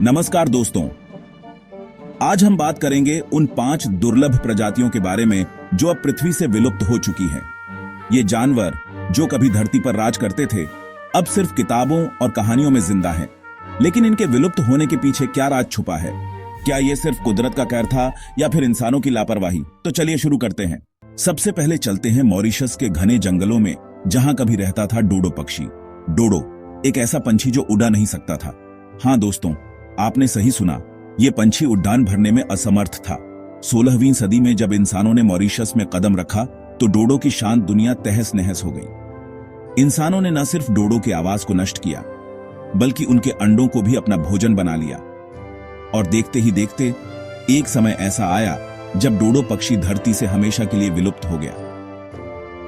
नमस्कार दोस्तों, आज हम बात करेंगे उन 5 दुर्लभ प्रजातियों के बारे में जो अब पृथ्वी से विलुप्त हो चुकी हैं। ये जानवर जो कभी धरती पर राज करते थे, अब सिर्फ किताबों और कहानियों में जिंदा हैं। लेकिन इनके विलुप्त होने के पीछे क्या राज छुपा है? क्या ये सिर्फ कुदरत का कहर था या फिर इंसानों की लापरवाही? तो चलिए शुरू करते हैं। सबसे पहले चलते हैं मॉरिशस के घने जंगलों में, जहां कभी रहता था डोडो पक्षी। डोडो एक ऐसा पंछी जो उड़ा नहीं सकता था। हाँ दोस्तों, आपने सही सुना, ये पंछी उड़ान भरने में असमर्थ था। 16वीं सदी में जब इंसानों ने मॉरिशस में कदम रखा तो डोडो की शांत दुनिया तहस नहस हो गई। इंसानों ने न सिर्फ डोडो के आवाज को नष्ट किया, बल्कि उनके अंडों को भी अपना भोजन बना लिया। और देखते ही देखते एक समय ऐसा आया जब डोडो पक्षी धरती से हमेशा के लिए विलुप्त हो गया।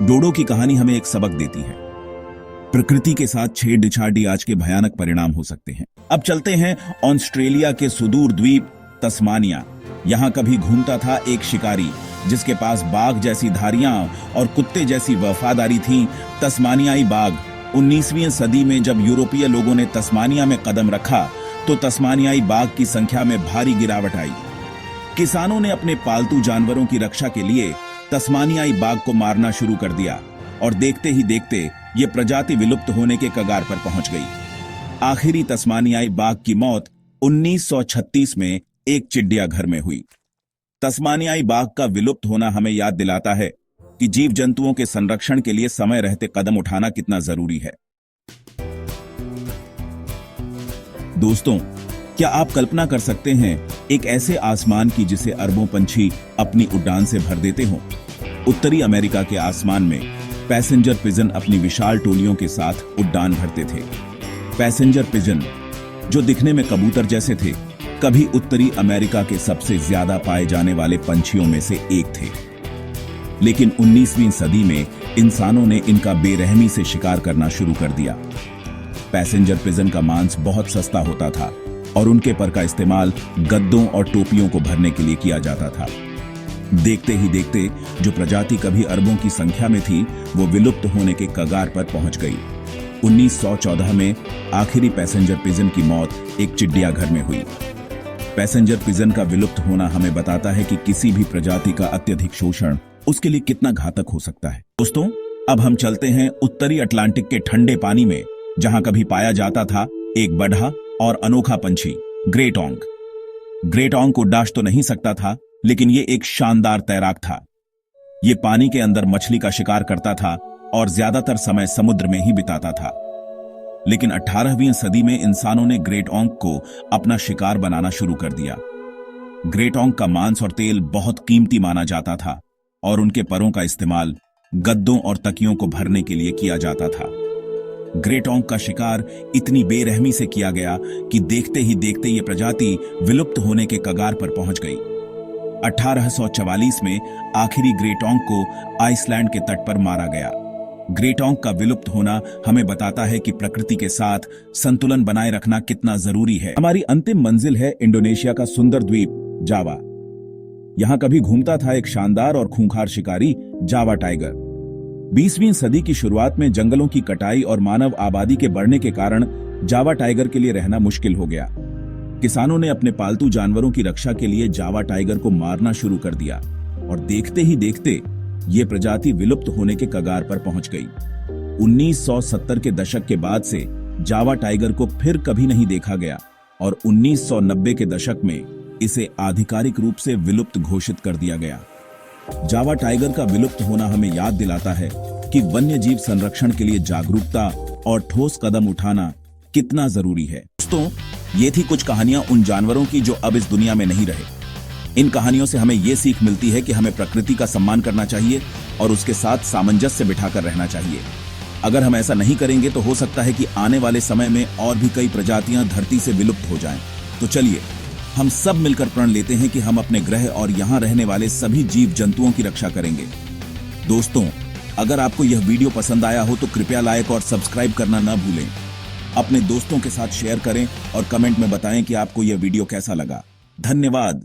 डोडो की कहानी हमें एक सबक देती है, प्रकृति के साथ छेड़छाड़ आज के भयानक परिणाम हो सकते हैं। अब चलते हैं ऑस्ट्रेलिया के सुदूर द्वीप तस्मानिया। यहां कभी घूमता था एक शिकारी जिसके पास बाघ जैसी धारियां और कुत्ते जैसी वफादारी थी। तस्मानियाई बाघ। 19वीं सदी में जब यूरोपीय लोगों ने तस्मानिया में कदम रखा तो तस्मानियाई बाघ की संख्या में भारी गिरावट आई। किसानों ने अपने पालतू जानवरों की रक्षा के लिए तस्मानियाई बाघ को मारना शुरू कर दिया और देखते ही देखते ये प्रजाति विलुप्त होने के कगार पर पहुंच गई। आखिरी तस्मानियाई बाघ की मौत 1936 में एक चिड़ियाघर में हुई। तस्मानियाई बाघ का विलुप्त होना हमें याद दिलाता है कि जीव जंतुओं के संरक्षण के लिए समय रहते कदम उठाना कितना जरूरी है। दोस्तों, क्या आप कल्पना कर सकते हैं एक ऐसे आसमान की जिसे अरबों पंछी अपनी उड़ान से भर देते हों? उत्तरी अमेरिका के आसमान में पैसेंजर पिजन अपनी विशाल टोलियों के साथ उड़ान भरते थे। पैसेंजर पिजन, जो दिखने में कबूतर जैसे थे, कभी उत्तरी अमेरिका के सबसे ज्यादा पाए जाने वाले पंछियों में से एक थे। लेकिन 19वीं सदी में इंसानों ने इनका बेरहमी से शिकार करना शुरू कर दिया। पैसेंजर पिजन का मांस बहुत सस्ता होता था और उनके पर का इस्तेमाल गद्दों और टोपियों को भरने के लिए किया जाता था। देखते ही देखते जो प्रजाति कभी अरबों की संख्या में थी, वो विलुप्त होने के कगार पर पहुंच गई। 1914 में आखिरी पैसेंजर पिजन की मौत एक चिड़ियाघर में हुई। पैसेंजर पिजन का विलुप्त होना हमें बताता है कि किसी भी प्रजाति का अत्यधिक शोषण उसके लिए कितना घातक हो सकता है। दोस्तों, अब हम चलते हैं उत्तरी अटलांटिक के ठंडे पानी में, जहां कभी पाया जाता था एक बढ़ा और अनोखा पंछी, ग्रेट ऑंक। ग्रेट ऑंक उड़ान तो नहीं सकता था, लेकिन ये एक शानदार तैराक था। ये पानी के अंदर मछली का शिकार करता था और ज्यादातर समय समुद्र में ही बिताता था। लेकिन 18वीं सदी में इंसानों ने ग्रेट ऑंक को अपना शिकार बनाना शुरू कर दिया। ग्रेट ऑंक का मांस और तेल बहुत कीमती माना जाता था और उनके परों का इस्तेमाल गद्दों और तकियों को भरने के लिए किया जाता था। ग्रेट ऑंक का शिकार इतनी बेरहमी से किया गया कि देखते ही देखते ये प्रजाति विलुप्त होने के कगार पर पहुंच गई। 1844 में आखिरी ग्रेट ऑंक को आइसलैंड के तट पर मारा गया। ग्रेट ऑंक का विलुप्त होना हमें बताता है कि प्रकृति के साथ संतुलन बनाए रखना कितना जरूरी है। हमारी अंतिम मंजिल है इंडोनेशिया का सुंदर द्वीप जावा। यहां कभी घूमता था एक शानदार और खूंखार शिकारी, जावा टाइगर। 20वीं सदी की शुरुआत में जंगलों की कटाई और मानव आबादी के बढ़ने के कारण जावा टाइगर के लिए रहना मुश्किल हो गया। किसानों ने अपने पालतू जानवरों की रक्षा के लिए जावा टाइगर को मारना शुरू कर दिया और देखते ही देखते ये प्रजाति विलुप्त होने के कगार पर पहुंच गई। 1970 के दशक के बाद से जावा टाइगर को फिर कभी नहीं देखा गया और 1990 के दशक में इसे आधिकारिक रूप से विलुप्त घोषित कर दिया गया। जावा टाइगर का विलुप्त होना हमें याद दिलाता है कि वन्य जीव संरक्षण के लिए जागरूकता और ठोस कदम उठाना कितना जरूरी है। दोस्तों, ये थी कुछ कहानियां उन जानवरों की जो अब इस दुनिया में नहीं रहे। इन कहानियों से हमें ये सीख मिलती है कि हमें प्रकृति का सम्मान करना चाहिए और उसके साथ सामंजस्य बिठाकर रहना चाहिए। अगर हम ऐसा नहीं करेंगे तो हो सकता है कि आने वाले समय में और भी कई प्रजातियां धरती से विलुप्त हो जाएं। तो चलिए हम सब मिलकर प्रण लेते हैं कि हम अपने ग्रह और यहां रहने वाले सभी जीव जंतुओं की रक्षा करेंगे। दोस्तों, अगर आपको यह वीडियो पसंद आया हो तो कृपया लाइक और सब्सक्राइब करना न भूलें। अपने दोस्तों के साथ शेयर करें और कमेंट में बताएं कि आपको यह वीडियो कैसा लगा। धन्यवाद।